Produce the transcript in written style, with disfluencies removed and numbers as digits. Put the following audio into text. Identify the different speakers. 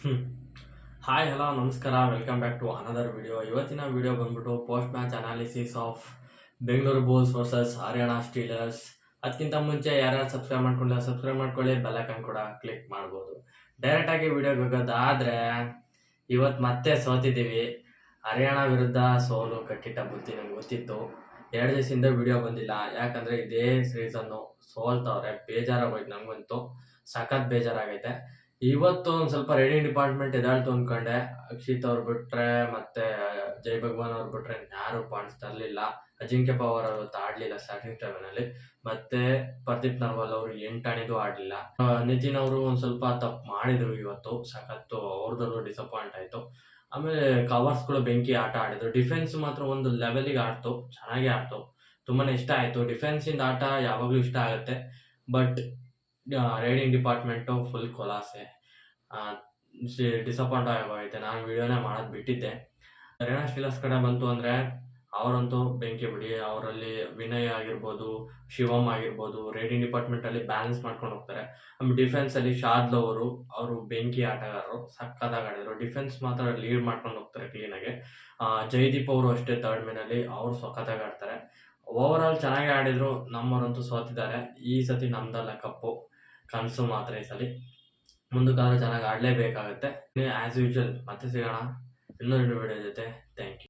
Speaker 1: ಹ್ಮ್. Hi hello ನಮಸ್ಕಾರ, welcome back to another video. ಇವತ್ತಿನ video ಬಂದ್ಬಿಟ್ಟು post match analysis of Bengaluru Bulls versus Haryana Steelers. ಅದಕ್ಕಿಂತ ಮುಂಚೆ ಯಾರ್ಯಾರು ಸಬ್ಸ್ಕ್ರೈಬ್ ಮಾಡ್ಕೊಳ್ಳಿ, ಬೆಲ್ ಐಕಾನ್ ಕೂಡ ಕ್ಲಿಕ್ ಮಾಡ್ಬೋದು. ಡೈರೆಕ್ಟ್ ಆಗಿ ವಿಡಿಯೋಗೆ ಹೋಗೋದಾದ್ರೆ, ಇವತ್ತು ಮತ್ತೆ ಸೋತಿದ್ದೀವಿ. ಹರಿಯಾಣ ವಿರುದ್ಧ ಸೋಲು ಕಟ್ಟಿಟ್ಟ ಬುದ್ಧಿ ನಂಗೆ ಗೊತ್ತಿತ್ತು. 2 ದಿವಸದಿಂದ ವಿಡಿಯೋ ಬಂದಿಲ್ಲ, ಯಾಕಂದ್ರೆ ಇದೇ ಸೀಸನ್ನು ಸೋಲ್ತವ್ರೆ. ಬೇಜಾರಾಗೋಯ್ತು, ನಮಗಂತೂ ಸಖತ್ ಬೇಜಾರಾಗೈತೆ. ಇವತ್ತು ಒಂದು ಸ್ವಲ್ಪ ರೈಡಿಂಗ್ ಡಿಪಾರ್ಟ್ಮೆಂಟ್ ಎದಾಳ್ತು ಅಂದ್ಕೊಂಡೆ. ಅಕ್ಷಿತ್ ಅವ್ರು ಬಿಟ್ರೆ ಮತ್ತೆ ಜೈ ಭಗವಾನ್ ಅವ್ರು ಬಿಟ್ರೆ ಯಾರು ಪಾಯಿಂಟ್ಸ್ ತರಲಿಲ್ಲ. ಅಜಿಂಕ್ಯ ಪವಾರ್ ಅವತ್ತು ಆಡ್ಲಿಲ್ಲ ಸ್ಟಾರ್ಟಿಂಗ್ ಟೈಮ್ನಲ್ಲಿ. ಮತ್ತೆ ಪ್ರದೀಪ್ ನರ್ವಾಲ್ ಅವರು 8 ಆಣಿಗೂ ಆಡ್ಲಿಲ್ಲ. ನಿತಿನ್ ಅವರು ಒಂದ್ ಸ್ವಲ್ಪ ತಪ್ಪು ಮಾಡಿದ್ರು ಇವತ್ತು, ಸಖತ್ತು ಅವ್ರದಲ್ಲೂ ಡಿಸಪಾಯಿಂಟ್ ಆಯ್ತು. ಆಮೇಲೆ ಕವರ್ಸ್ಗಳು ಬೆಂಕಿ ಆಟ ಆಡಿದ್ರು. ಡಿಫೆನ್ಸ್ ಮಾತ್ರ ಒಂದು ಲೆವೆಲಿಗೆ ಆಡ್ತು, ಚೆನ್ನಾಗಿ ಆಡ್ತು, ತುಂಬಾನೇ ಇಷ್ಟ ಆಯ್ತು. ಡಿಫೆನ್ಸ್ ಇಂದ ಆಟ ಯಾವಾಗ್ಲೂ ಇಷ್ಟ ಆಗುತ್ತೆ, ಬಟ್ ರೈಡಿಂಗ್ ಡಿಪಾರ್ಟ್ಮೆಂಟು ಫುಲ್ ಕೊಲಾಸೆ. ಡಿಸಪಾಯಿಂಟ್ ಆಗೋಯ್ತೆ. ನಾನು ವಿಡಿಯೋನೇ ಮಾಡೋದು ಬಿಟ್ಟಿದ್ದೆ. ಹರಿಯಾಣ ಸ್ಟೀಲರ್ಸ್ ಕಡೆ ಬಂತು ಅಂದರೆ ಅವರಂತೂ ಬೆಂಕಿ ಬಿಡಿ. ಅವರಲ್ಲಿ ವಿನಯ್ ಆಗಿರ್ಬೋದು, ಶಿವಮ್ ಆಗಿರ್ಬೋದು, ರೈಡಿಂಗ್ ಡಿಪಾರ್ಟ್ಮೆಂಟಲ್ಲಿ ಬ್ಯಾಲೆನ್ಸ್ ಮಾಡ್ಕೊಂಡು ಹೋಗ್ತಾರೆ. ಆಮೇಲೆ ಡಿಫೆನ್ಸಲ್ಲಿ ಶಾರ್ದ್ಲ್ ಅವರು ಬೆಂಕಿ ಆಟಗಾರರು, ಸಕ್ಕತ್ತಾಗಿ ಆಡಿದ್ರು. ಡಿಫೆನ್ಸ್ ಮಾತ್ರ ಲೀಡ್ ಮಾಡ್ಕೊಂಡು ಹೋಗ್ತಾರೆ ಕ್ಲೀನಾಗಿ. ಜೈದೀಪ್ ಅವರು ಅಷ್ಟೇ ಥರ್ಡ್ ಮೇನಲ್ಲಿ, ಅವರು ಸಖತ್ತಾಗಿ ಆಡ್ತಾರೆ. ಓವರ್ ಆಲ್ ಚೆನ್ನಾಗಿ ಆಡಿದ್ರು. ನಮ್ಮವರಂತೂ ಸೋತಿದ್ದಾರೆ. ಈ ಸತಿ ನಮ್ದಲ್ಲ ಕಪ್ಪು, ಕನಸು ಮಾತ್ರ ಈ ಸಲ. ಮುಂದಕ್ಕಾದ್ರೂ ಚೆನ್ನಾಗಿ ಆಡಲೇಬೇಕಾಗುತ್ತೆ. ಆ್ಯಸ್ ಯೂಶುವಲ್ ಮತ್ತೆ ಸಿಗೋಣ ಇನ್ನೊಂದು ವಿಡಿಯೋ ಜೊತೆ. Thank you.